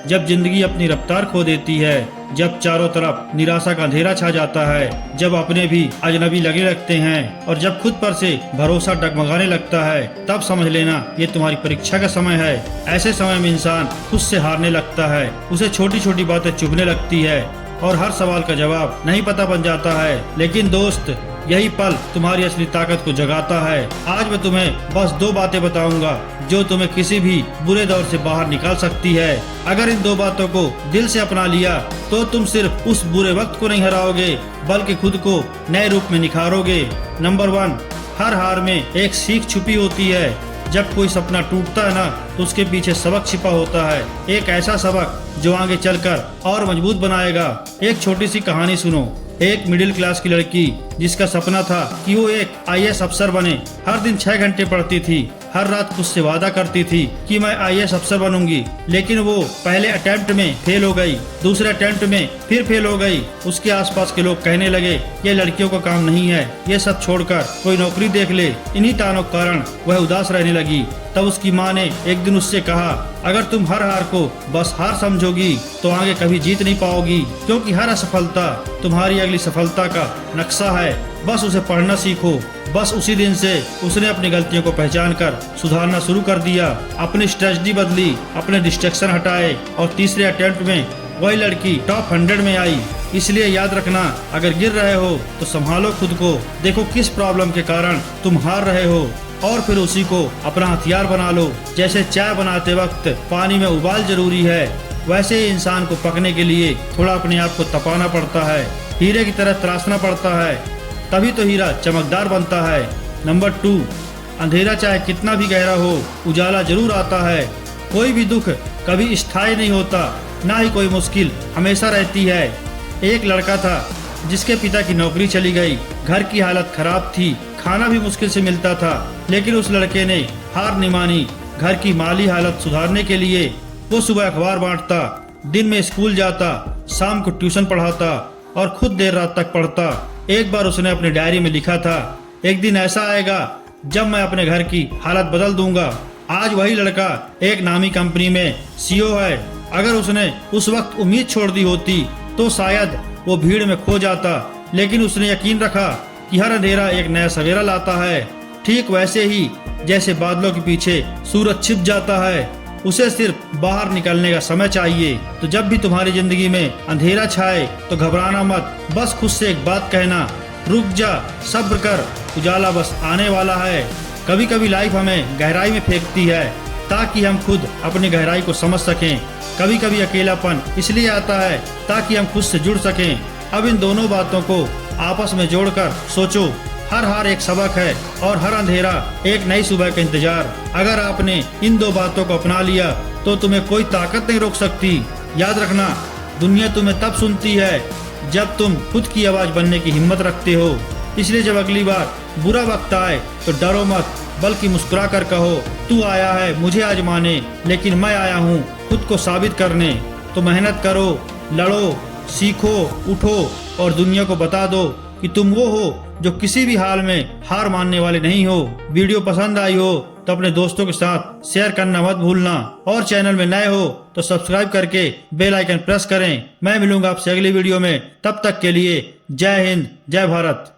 जब जिंदगी अपनी रफ्तार खो देती है, जब चारों तरफ निराशा का अंधेरा छा जाता है, जब अपने भी अजनबी लगने लगते हैं और जब खुद पर से भरोसा डगमगाने लगता है, तब समझ लेना ये तुम्हारी परीक्षा का समय है। ऐसे समय में इंसान खुद से हारने लगता है, उसे छोटी छोटी बातें चुभने लगती है और हर सवाल का जवाब नहीं पता बन जाता है। लेकिन दोस्त, यही पल तुम्हारी असली ताकत को जगाता है। आज मैं तुम्हें बस 2 बातें बताऊंगा जो तुम्हें किसी भी बुरे दौर से बाहर निकाल सकती है। अगर इन 2 बातों को दिल से अपना लिया तो तुम सिर्फ उस बुरे वक्त को नहीं हराओगे, बल्कि खुद को नए रूप में निखारोगे। नंबर 1, हर हार में एक सीख छुपी होती है। जब कोई सपना टूटता है ना, तो उसके पीछे सबक छिपा होता है, एक ऐसा सबक जो आगे चलकर और मजबूत बनाएगा। एक छोटी सी कहानी सुनो। एक मिडिल क्लास की लड़की जिसका सपना था कि वो एक आईएएस अफसर बने, हर दिन 6 घंटे पढ़ती थी, हर रात खुद से वादा करती थी कि मैं आईएएस अफसर बनूंगी। लेकिन वो पहले अटेम्प्ट में फेल हो गई, दूसरे अटेम्प्ट में फिर फेल हो गई। उसके आसपास के लोग कहने लगे ये लड़कियों का काम नहीं है, ये सब छोड़कर कोई नौकरी देख ले। इन्हीं तानों के कारण वह उदास रहने लगी। तब उसकी माँ ने एक दिन उससे कहा, अगर तुम हर हार को बस हार समझोगी तो आगे कभी जीत नहीं पाओगी, क्योंकि हर असफलता तुम्हारी अगली सफलता का नक्शा है। बस उसे पढ़ना सीखो। बस उसी दिन से उसने अपनी गलतियों को पहचान कर सुधारना शुरू कर दिया, अपनी स्ट्रेटजी बदली, अपने डिस्ट्रैक्शन हटाए और तीसरे अटेम्प्ट में वही लड़की टॉप 100 में आई। इसलिए याद रखना, अगर गिर रहे हो तो संभालो खुद को, देखो किस प्रॉब्लम के कारण तुम हार रहे हो और फिर उसी को अपना हथियार बना लो। जैसे चाय बनाते वक्त पानी में उबाल जरूरी है, वैसे ही इंसान को पकने के लिए थोड़ा अपने आप को तपाना पड़ता है, हीरे की तरह तराशना पड़ता है, तभी तो हीरा चमकदार बनता है। नंबर 2, अंधेरा चाहे कितना भी गहरा हो, उजाला जरूर आता है। कोई भी दुख कभी स्थायी नहीं होता, ना ही कोई मुश्किल हमेशा रहती है। एक लड़का था जिसके पिता की नौकरी चली गई, घर की हालत खराब थी, खाना भी मुश्किल से मिलता था, लेकिन उस लड़के ने हार नहीं मानी। घर की माली हालत सुधारने के लिए वो सुबह अखबार बांटता, दिन में स्कूल जाता, शाम को ट्यूशन पढ़ाता और खुद देर रात तक पढ़ता। एक बार उसने अपनी डायरी में लिखा था, एक दिन ऐसा आएगा जब मैं अपने घर की हालत बदल दूंगा। आज वही लड़का एक नामी कंपनी में सीईओ है। अगर उसने उस वक्त उम्मीद छोड़ दी होती तो शायद वो भीड़ में खो जाता, लेकिन उसने यकीन रखा कि हर अंधेरा एक नया सवेरा लाता है। ठीक वैसे ही जैसे बादलों के पीछे सूरज छिप जाता है, उसे सिर्फ बाहर निकलने का समय चाहिए। तो जब भी तुम्हारी जिंदगी में अंधेरा छाए तो घबराना मत, बस खुद से एक बात कहना, रुक जा, सब्र कर, उजाला बस आने वाला है। कभी कभी लाइफ हमें गहराई में फेंकती है ताकि हम खुद अपनी गहराई को समझ सकें। कभी कभी अकेलापन इसलिए आता है ताकि हम खुद से जुड़ सकें। अब इन दोनों बातों को आपस में जोड़कर सोचो, हर हार एक सबक है और हर अंधेरा एक नई सुबह का इंतजार। अगर आपने इन 2 बातों को अपना लिया तो तुम्हें कोई ताकत नहीं रोक सकती। याद रखना, दुनिया तुम्हें तब सुनती है जब तुम खुद की आवाज बनने की हिम्मत रखते हो। इसलिए जब अगली बार बुरा वक्त आए तो डरो मत, बल्कि मुस्कुरा कर कहो, तू आया है मुझे आजमाने, लेकिन मैं आया हूँ खुद को साबित करने। तो मेहनत करो, लड़ो, सीखो, उठो और दुनिया को बता दो कि तुम वो हो जो किसी भी हाल में हार मानने वाले नहीं हो। वीडियो पसंद आई हो तो अपने दोस्तों के साथ शेयर करना मत भूलना, और चैनल में नए हो तो सब्सक्राइब करके बेल आइकन प्रेस करें। मैं मिलूंगा आपसे अगली वीडियो में, तब तक के लिए जय हिंद, जय भारत।